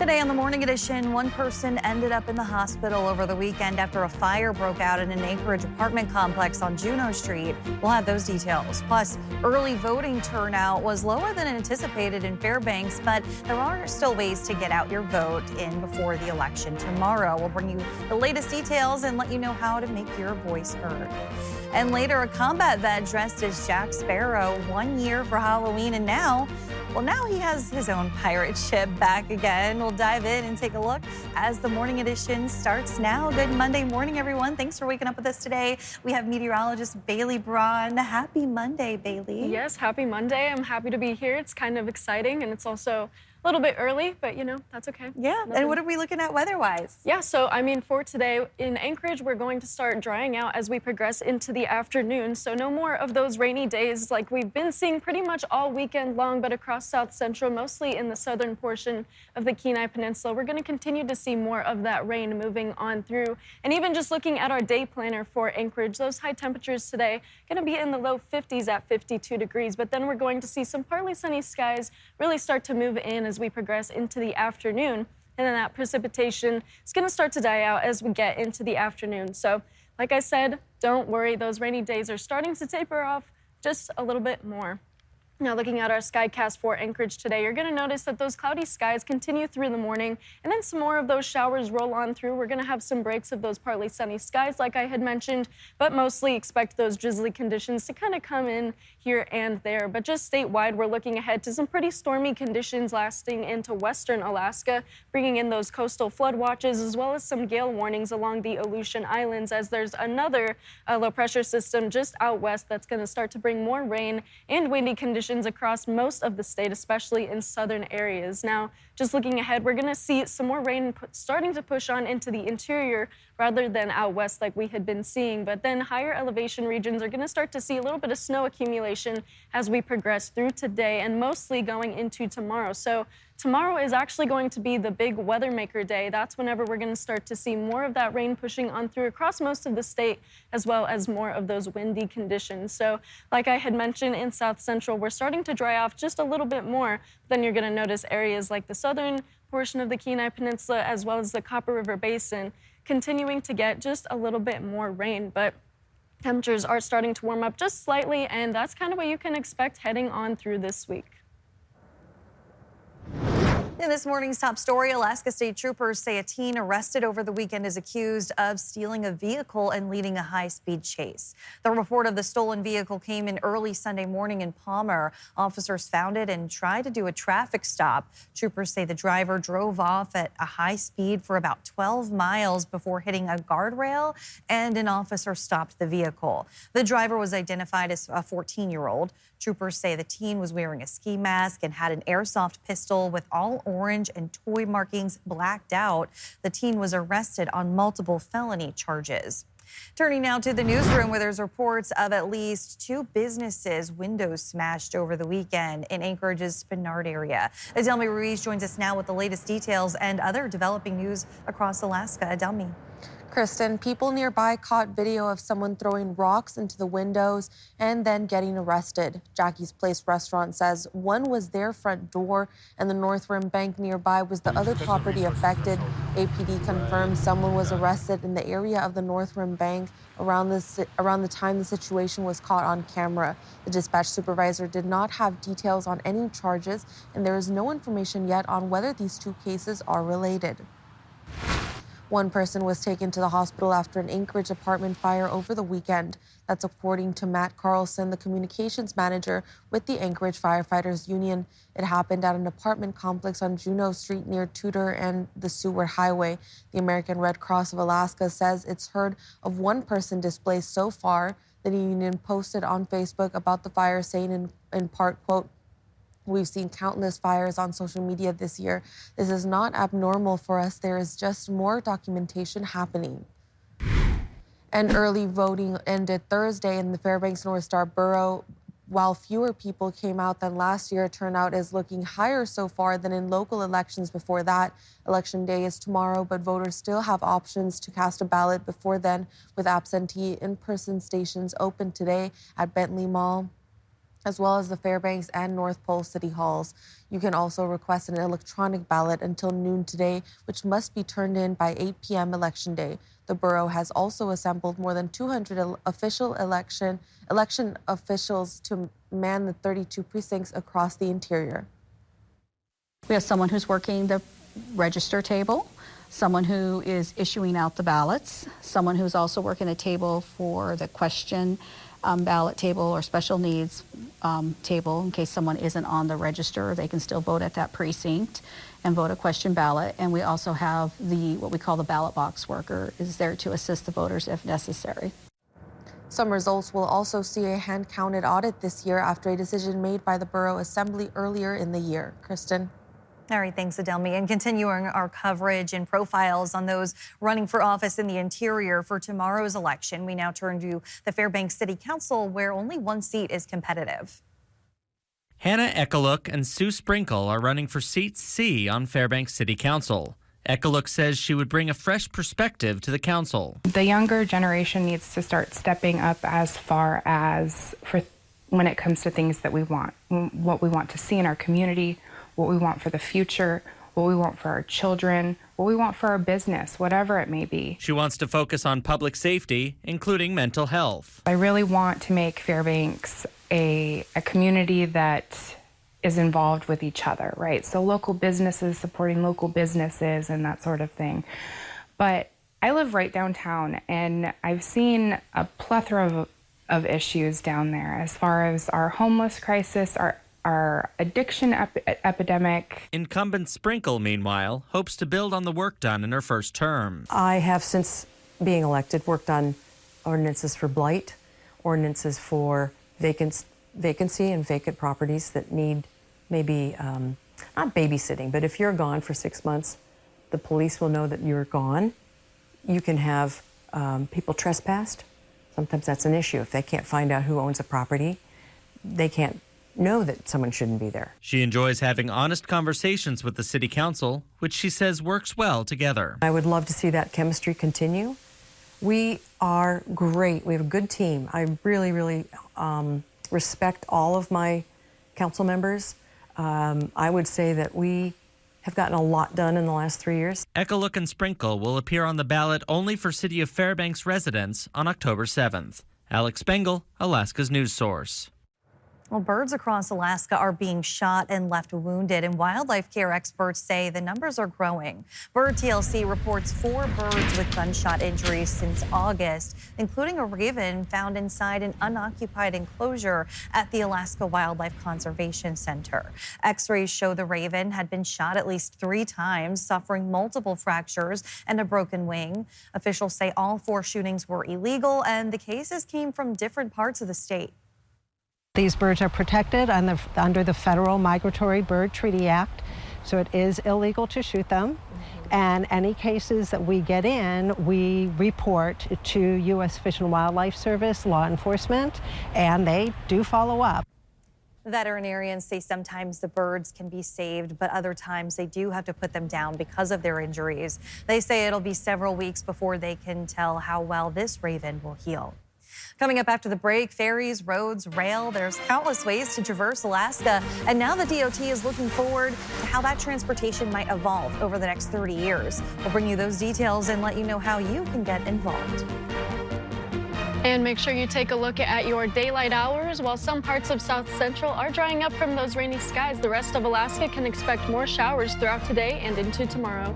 Today on the Morning Edition, one person ended up in the hospital over the weekend after a fire broke out in an Anchorage apartment complex on Juneau Street. We'll have those details. Plus, early voting turnout was lower than anticipated in Fairbanks, but there are still ways to get out your vote in before the election tomorrow. We'll bring you the latest details and let you know how to make your voice heard. And later, a combat vet dressed as Jack Sparrow 1 year for Halloween, and now he has his own pirate ship back again. We'll dive in and take a look as the Morning Edition starts now. Good Monday morning, everyone. Thanks for waking up with us today. We have meteorologist Bailey Braun. Happy Monday, Bailey. Yes, happy Monday. I'm happy to be here. It's kind of exciting, and it's also a little bit early, but that's okay. Yeah, and what are we looking at weather-wise? Yeah, so for today in Anchorage, we're going to start drying out as we progress into the afternoon. So no more of those rainy days like we've been seeing pretty much all weekend long, but across South Central, mostly in the southern portion of the Kenai Peninsula, we're going to continue to see more of that rain moving on through. And even just looking at our day planner for Anchorage, those high temperatures today going to be in the low 50s at 52 degrees, but then we're going to see some partly sunny skies really start to move in as we progress into the afternoon. And then that precipitation is going to start to die out as we get into the afternoon. So like I said, don't worry, those rainy days are starting to taper off just a little bit more. Now, looking at our skycast for Anchorage today, you're going to notice that those cloudy skies continue through the morning, and then some more of those showers roll on through. We're going to have some breaks of those partly sunny skies, like I had mentioned, but mostly expect those drizzly conditions to kind of come in here and there. But just statewide, we're looking ahead to some pretty stormy conditions lasting into western Alaska, bringing in those coastal flood watches, as well as some gale warnings along the Aleutian Islands, as there's another low-pressure system just out west that's going to start to bring more rain and windy conditions across most of the state, especially in southern areas. Now, just looking ahead, we're going to see some more rain starting to push on into the interior rather than out west like we had been seeing. But then higher elevation regions are going to start to see a little bit of snow accumulation as we progress through today and mostly going into tomorrow. So tomorrow is actually going to be the big weather maker day. That's whenever we're going to start to see more of that rain pushing on through across most of the state, as well as more of those windy conditions. So like I had mentioned, in South Central, we're starting to dry off just a little bit more. Then you're going to notice areas like the southern portion of the Kenai Peninsula, as well as the Copper River Basin, continuing to get just a little bit more rain. But temperatures are starting to warm up just slightly, and that's kind of what you can expect heading on through this week. In this morning's top story, Alaska State Troopers say a teen arrested over the weekend is accused of stealing a vehicle and leading a high-speed chase. The report of the stolen vehicle came in early Sunday morning in Palmer. Officers found it and tried to do a traffic stop. Troopers say the driver drove off at a high speed for about 12 miles before hitting a guardrail, and an officer stopped the vehicle. The driver was identified as a 14-year-old. Troopers say the teen was wearing a ski mask and had an airsoft pistol with all orange and toy markings blacked out. The teen was arrested on multiple felony charges. Turning now to the newsroom, where there's reports of at least 2 businesses' windows smashed over the weekend in Anchorage's Spinard area. Adelmi Ruiz joins us now with the latest details and other developing news across Alaska. Adelmi. Kristen, people nearby caught video of someone throwing rocks into the windows and then getting arrested. Jackie's Place restaurant says one was their front door and the North Rim Bank nearby was the other property affected. APD confirms someone was arrested in the area of the North Rim Bank around the time the situation was caught on camera. The dispatch supervisor did not have details on any charges, and there is no information yet on whether these 2 cases are related. One person was taken to the hospital after an Anchorage apartment fire over the weekend. That's according to Matt Carlson, the communications manager with the Anchorage Firefighters Union. It happened at an apartment complex on Juneau Street near Tudor and the Seward Highway. The American Red Cross of Alaska says it's heard of 1 person displaced so far. The union posted on Facebook about the fire, saying in part, quote, "We've seen countless fires on social media this year. This is not abnormal for us. There is just more documentation happening." And early voting ended Thursday in the Fairbanks North Star borough. While fewer people came out than last year, turnout is looking higher so far than in local elections before that. Election day is tomorrow, but voters still have options to cast a ballot before then, with absentee in-person stations open today at Bentley Mall, as well as the Fairbanks and North Pole city halls. You can also request an electronic ballot until noon today, which must be turned in by 8 p.m. Election Day. The borough has also assembled more than 200 official election officials to man the 32 precincts across the interior. We have someone who's working the register table, someone who is issuing out the ballots, someone who's also working a table for the question ballot table or special needs table in case someone isn't on the register. They can still vote at that precinct and vote a question ballot. And we also have what we call the ballot box worker is there to assist the voters if necessary. Some results will also see a hand-counted audit this year after a decision made by the Borough Assembly earlier in the year. Kristen. All right, thanks, Adelmi. And continuing our coverage and profiles on those running for office in the interior for tomorrow's election, we now turn to the Fairbanks City Council, where only one seat is competitive. Hannah Ekaluk and Sue Sprinkle are running for seat C on Fairbanks City Council. Ekaluk says she would bring a fresh perspective to the council. The younger generation needs to start stepping up as far as when it comes to things that we want, what we want to see in our community, what we want for the future, what we want for our children, what we want for our business, whatever it may be. She wants to focus on public safety, including mental health. I really want to make Fairbanks a community that is involved with each other, right? So local businesses supporting local businesses and that sort of thing. But I live right downtown, and I've seen a plethora of issues down there as far as our homeless crisis, our addiction epidemic. Incumbent Sprinkle, meanwhile, hopes to build on the work done in her first term. I have, since being elected, worked on ordinances for blight, ordinances for vacancy and vacant properties that need maybe not babysitting, but if you're gone for 6 months, the police will know that you're gone. You can have people trespassed. Sometimes that's an issue. If they can't find out who owns a property, they can't know that someone shouldn't be there. She enjoys having honest conversations with the city council, which she says works well together. I would love to see that chemistry continue. We are great. We have a good team. I really, really respect all of my council members. I would say that we have gotten a lot done in the last 3 years. Ekaluk and Sprinkle will appear on the ballot only for City of Fairbanks residents on October 7th. Alex Bengel, Alaska's news source. Well, birds across Alaska are being shot and left wounded, and wildlife care experts say the numbers are growing. Bird TLC reports 4 birds with gunshot injuries since August, including a raven found inside an unoccupied enclosure at the Alaska Wildlife Conservation Center. X-rays show the raven had been shot at least 3 times, suffering multiple fractures and a broken wing. Officials say all 4 shootings were illegal, and the cases came from different parts of the state. These birds are protected under the Federal Migratory Bird Treaty Act, so it is illegal to shoot them. And any cases that we get in, we report to U.S. Fish and Wildlife Service, law enforcement, and they do follow up. Veterinarians say sometimes the birds can be saved, but other times they do have to put them down because of their injuries. They say it'll be several weeks before they can tell how well this raven will heal. Coming up after the break, ferries, roads, rail, there's countless ways to traverse Alaska. And now the DOT is looking forward to how that transportation might evolve over the next 30 years. We'll bring you those details and let you know how you can get involved. And make sure you take a look at your daylight hours. While some parts of South Central are drying up from those rainy skies, the rest of Alaska can expect more showers throughout today and into tomorrow.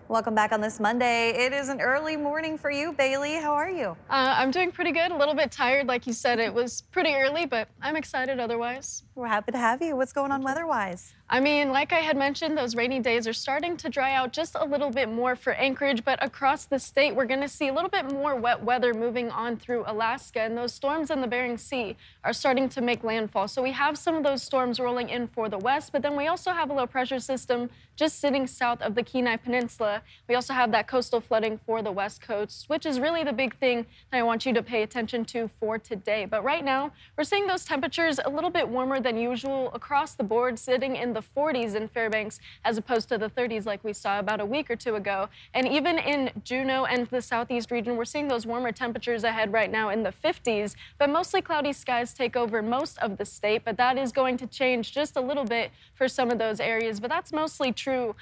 Welcome back on this Monday. It is an early morning for you, Bailey. How are you? I'm doing pretty good. A little bit tired. Like you said, it was pretty early, but I'm excited otherwise. We're happy to have you. What's going on weather-wise? I mean, like I had mentioned, those rainy days are starting to dry out just a little bit more for Anchorage, but across the state, we're going to see a little bit more wet weather moving on through Alaska, and those storms in the Bering Sea are starting to make landfall. So we have some of those storms rolling in for the west, but then we also have a low pressure system just sitting south of the Kenai Peninsula. We also have that coastal flooding for the west coast, which is really the big thing that I want you to pay attention to for today. But right now, we're seeing those temperatures a little bit warmer than usual across the board, sitting in the the 40s in Fairbanks as opposed to the 30s like we saw about a week or two ago. And even in Juneau and the southeast region, we're seeing those warmer temperatures ahead right now in the 50s, but mostly cloudy skies take over most of the state, but that is going to change just a little bit for some of those areas. But that's mostly true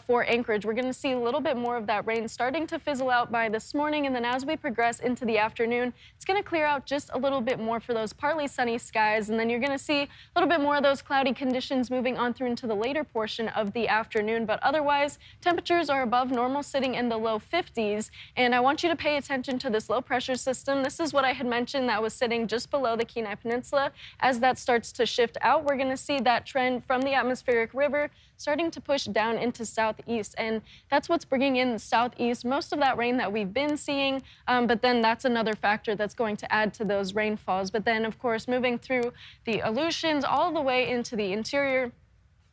for Anchorage. We're going to see a little bit more of that rain starting to fizzle out by this morning, and then as we progress into the afternoon, it's going to clear out just a little bit more for those partly sunny skies, and then you're going to see a little bit more of those cloudy conditions moving on through into the later portion of the afternoon. But otherwise, temperatures are above normal, sitting in the low 50s, and I want you to pay attention to this low pressure system. This is what I had mentioned that was sitting just below the Kenai Peninsula. As that starts to shift out, we're going to see that trend from the atmospheric river starting to push down into southeast, and that's what's bringing in southeast most of that rain that we've been seeing, but then that's another factor that's going to add to those rainfalls. But then, of course, moving through the Aleutians all the way into the interior,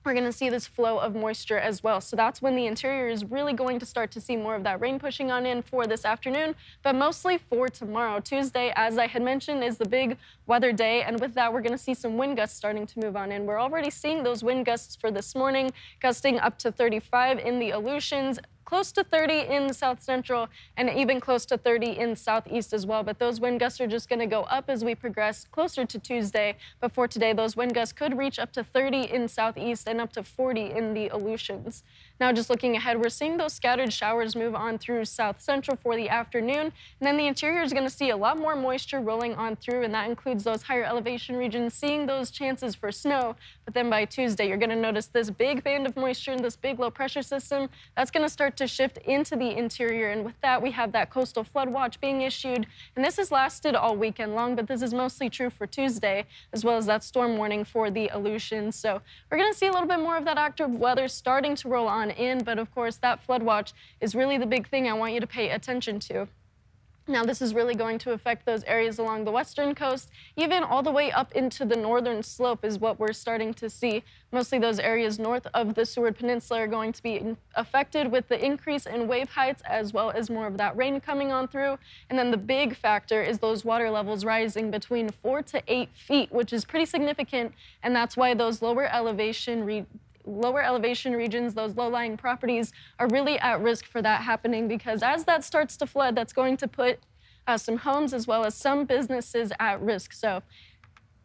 we're going to see this flow of moisture as well. So that's when the interior is really going to start to see more of that rain pushing on in for this afternoon, but mostly for tomorrow. Tuesday, as I had mentioned, is the big weather day, and with that, we're going to see some wind gusts starting to move on in. We're already seeing those wind gusts for this morning, gusting up to 35 in the Aleutians, close to 30 in the south central, and even close to 30 in southeast as well. But those wind gusts are just going to go up as we progress closer to Tuesday. But for today, those wind gusts could reach up to 30 in southeast and up to 40 in the Aleutians. Now, just looking ahead, we're seeing those scattered showers move on through south central for the afternoon, and then the interior is going to see a lot more moisture rolling on through, and that includes those higher elevation regions seeing those chances for snow. But then by Tuesday, you're going to notice this big band of moisture and this big low pressure system that's going to start to shift into the interior, and with that, we have that coastal flood watch being issued, and this has lasted all weekend long, but this is mostly true for Tuesday, as well as that storm warning for the Aleutians. So we're going to see a little bit more of that active weather starting to roll on in, but of course, that flood watch is really the big thing I want you to pay attention to. Now, this is really going to affect those areas along the western coast, even all the way up into the northern slope is what we're starting to see. Mostly those areas north of the Seward Peninsula are going to be affected with the increase in wave heights, as well as more of that rain coming on through. And then the big factor is those water levels rising between 4 to 8 feet, which is pretty significant, and that's why those lower elevation regions, those low-lying properties, are really at risk for that happening, because as that starts to flood, that's going to put some homes as well as some businesses at risk. So,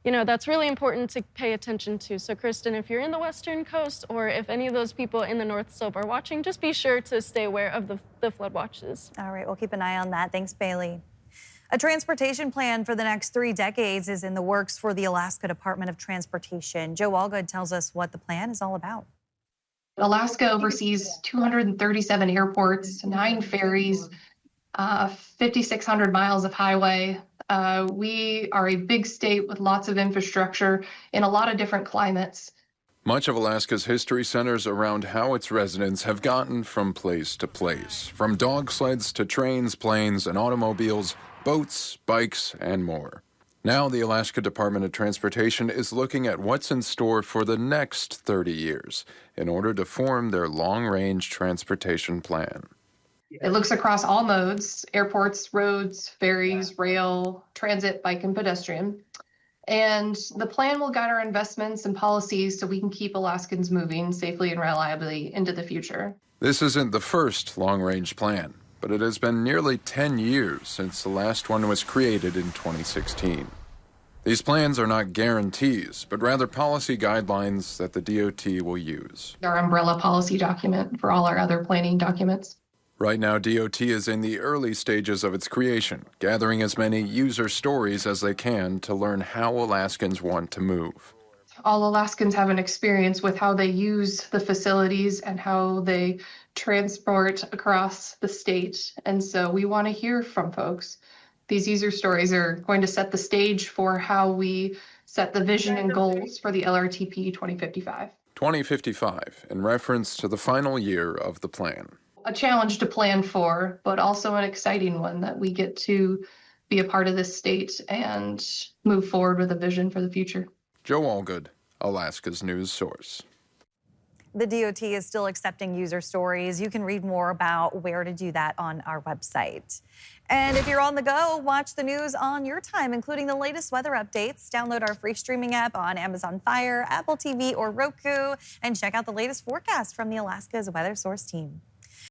you know, that's really important to pay attention to. So, Kristen, if you're in the western coast or if any of those people in the North Slope are watching, just be sure to stay aware of the flood watches. All right, we'll keep an eye on that. Thanks, Bailey. A transportation plan for the next 3 decades is in the works for the Alaska Department of Transportation. Joe Allgood tells us what the plan is all about. Alaska oversees 237 airports, 9 ferries, 5,600 miles of highway. We are a big state with lots of infrastructure in a lot of different climates. Much of Alaska's history centers around how its residents have gotten from place to place, from dog sleds to trains, planes, and automobiles, boats, bikes, and more. Now the Alaska Department of Transportation is looking at what's in store for the next 30 years in order to form their long-range transportation plan. It looks across all modes: airports, roads, ferries, rail, transit, bike, and pedestrian. And the plan will guide our investments and policies so we can keep Alaskans moving safely and reliably into the future. This isn't the first long-range plan, but it has been nearly 10 years since the last one was created in 2016. These plans are not guarantees, but rather policy guidelines that the DOT will use. Our umbrella policy document for all our other planning documents. Right now, DOT is in the early stages of its creation, gathering as many user stories as they can to learn how Alaskans want to move. All Alaskans have an experience with how they use the facilities and how they transport across the state. And so we want to hear from folks. These user stories are going to set the stage for how we set the vision and goals for the LRTP 2055. 2055, in reference to the final year of the plan. A challenge to plan for, but also an exciting one that we get to be a part of this state and move forward with a vision for the future. Joe Allgood, Alaska's news source. The DOT is still accepting user stories. You can read more about where to do that on our website. And if you're on the go, watch the news on your time, including the latest weather updates. Download our free streaming app on Amazon Fire, Apple TV, or Roku, and check out the latest forecast from the Alaska's Weather Source team.